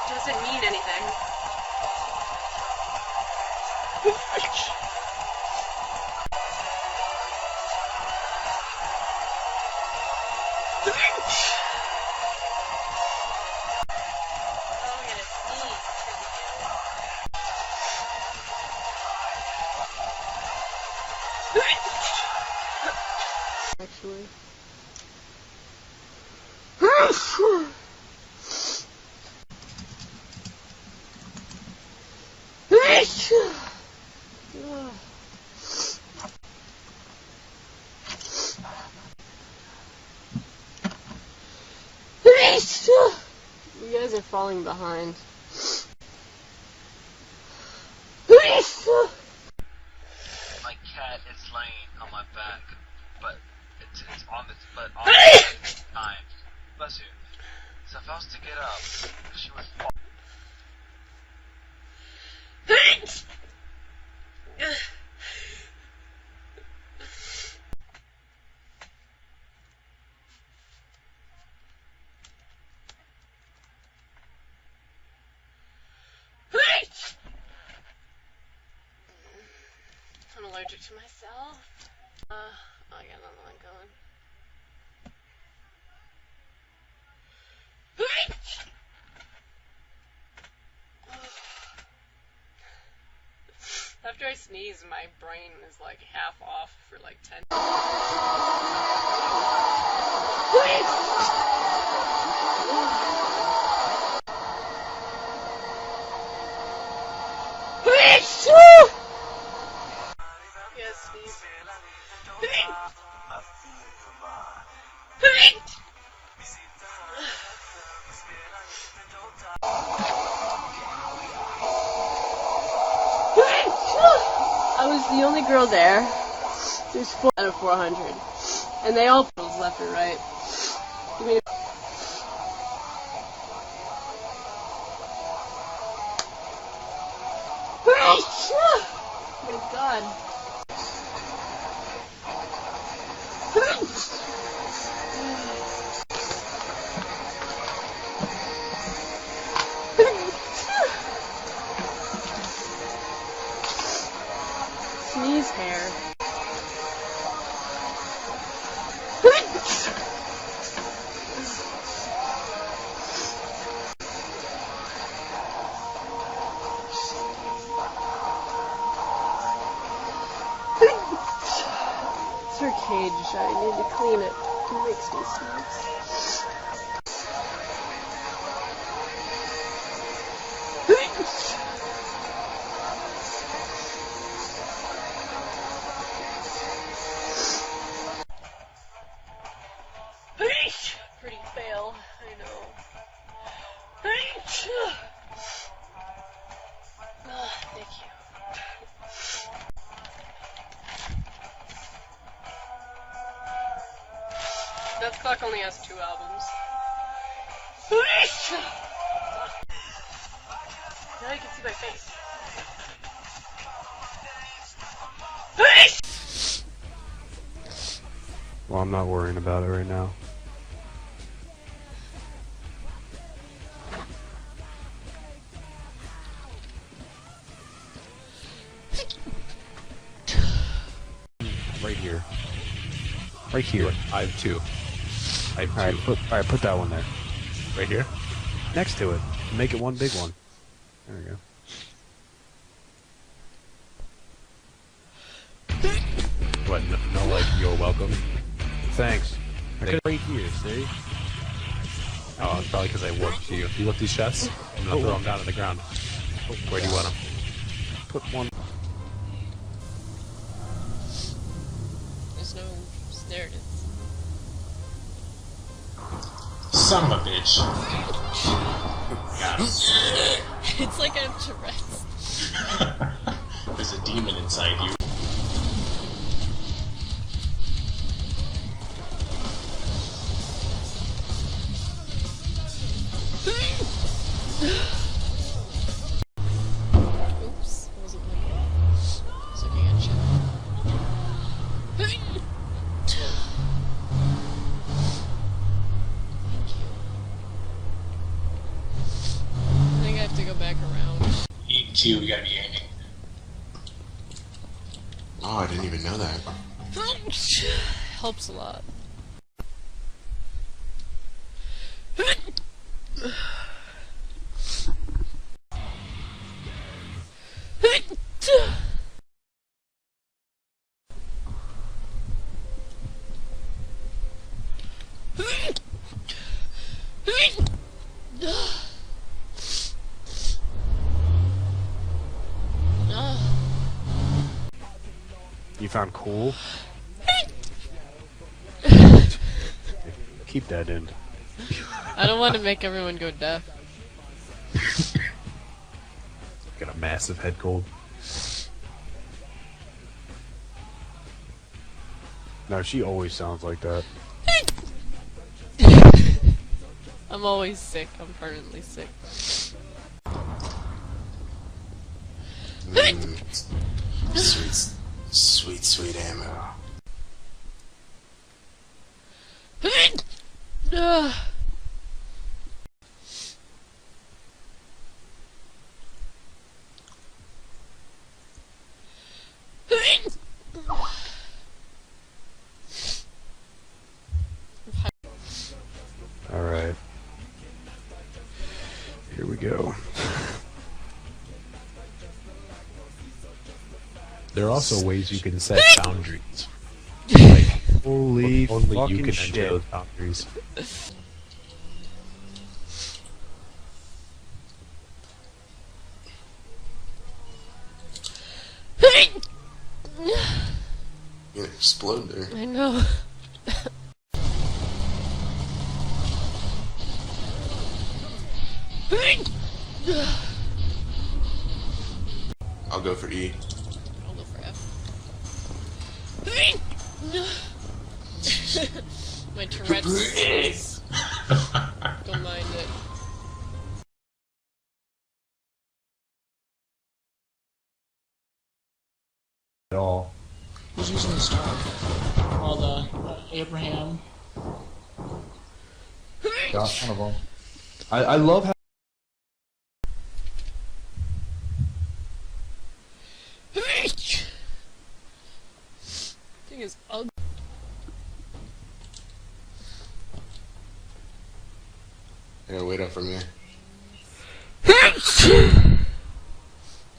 Doesn't mean anything. Actually. You guys are falling behind. My cat is laying on my back, but it's on the time. Bless you. So if I was to get up, she would fall. I'm allergic to myself. I got another one going. After I sneeze, my brain is like half off for like 10 Yes, sneeze. I was the only girl there. There's 4 out of 400. And they all pulled left or right. Give me oh my god. Sneeze hair. It's her cage. I need to clean it. It makes me sneeze. Pretty fail, I know. Thank you. Death Clock only has 2 albums. Now you can see my face. Well, I'm not worrying about it right now. Right here. Right here. I have 2. I have 2. Alright, put that one there. Right here? Next to it. Make it one big one. There we go. What, no like, you're welcome? Thanks. Right here, see? Oh, it's probably because I worked you. You want these chests? I'm gonna throw them down to the ground. Where do you want them? Put one. There's no narrative. Son of a bitch. Got him. It's like I have Tourette's. There's a demon inside you. Oops, I wasn't looking. I was looking at chat. Thank you. I think I have to go back around. E2, we gotta be aiming. Oh, I didn't even know that. Helps a lot. You found cool? Keep that in. I don't want to make everyone go deaf. Got a massive head cold. No, she always sounds like that. I'm always sick. I'm permanently sick. Sweet, sweet, sweet ammo. Alright. Here we go. There are also ways you can set boundaries. Holy Only fucking you can shit. enter those boundaries. You gonna explode there. I know. I'll go for E. I'll go for F. My Tourette's. Don't mind it. At all. Who's using the star? Oh, the Abraham. Got one of them. I love how. Thing is ugly. Yeah, wait up for me.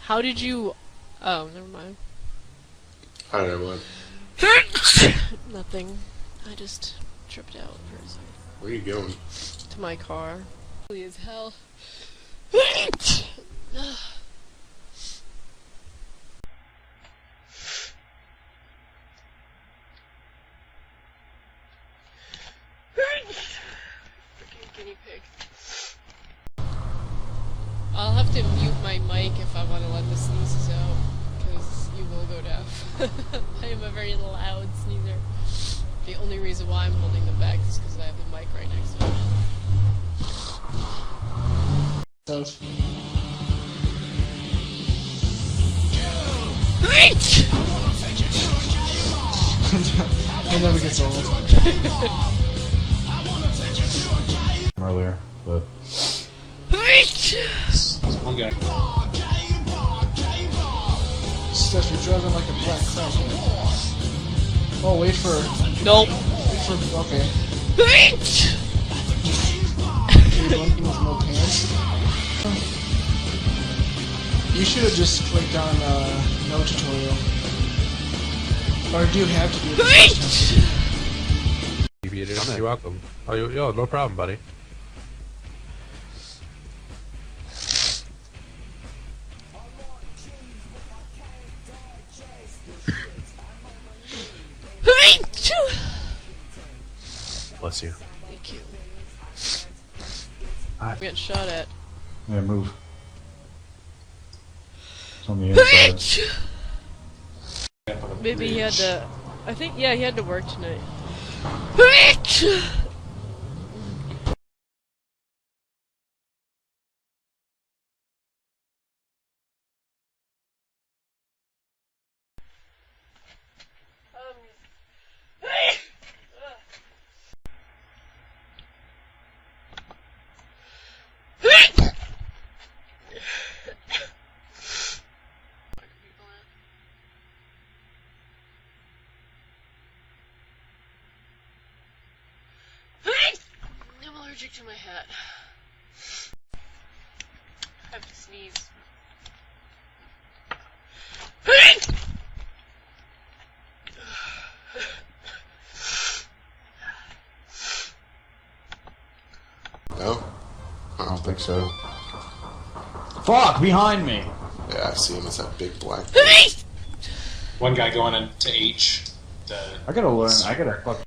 How did you? Oh, never mind. I don't know what. Nothing. I just tripped out for a second. Where are you going? To my car. Ugly as hell. Freaking guinea pig. I'll have to mute my mic if I want to let the sneezes out, because you will go deaf. I am a very loud sneezer. The only reason why I'm holding them back is because I have the mic right next to me. It never gets old. Earlier, but One guy. Steph, you're driving like a black crap. Oh, wait for. Nope. Wait for. Okay. You're blinking with no pants. You should have just clicked on no tutorial. Or do you have to do it the first time? you beat it. You're welcome. Oh, yo, no problem, buddy. Bless you. Thank you. I- I'm getting shot at. Yeah, move. on the inside. Maybe he had to. I think, yeah, he had to work tonight. I'm allergic to my hat. I have to sneeze. No? I don't think so. Fuck! Behind me! Yeah, I see him. It's that big black. One guy going into H. I gotta learn. I gotta fucking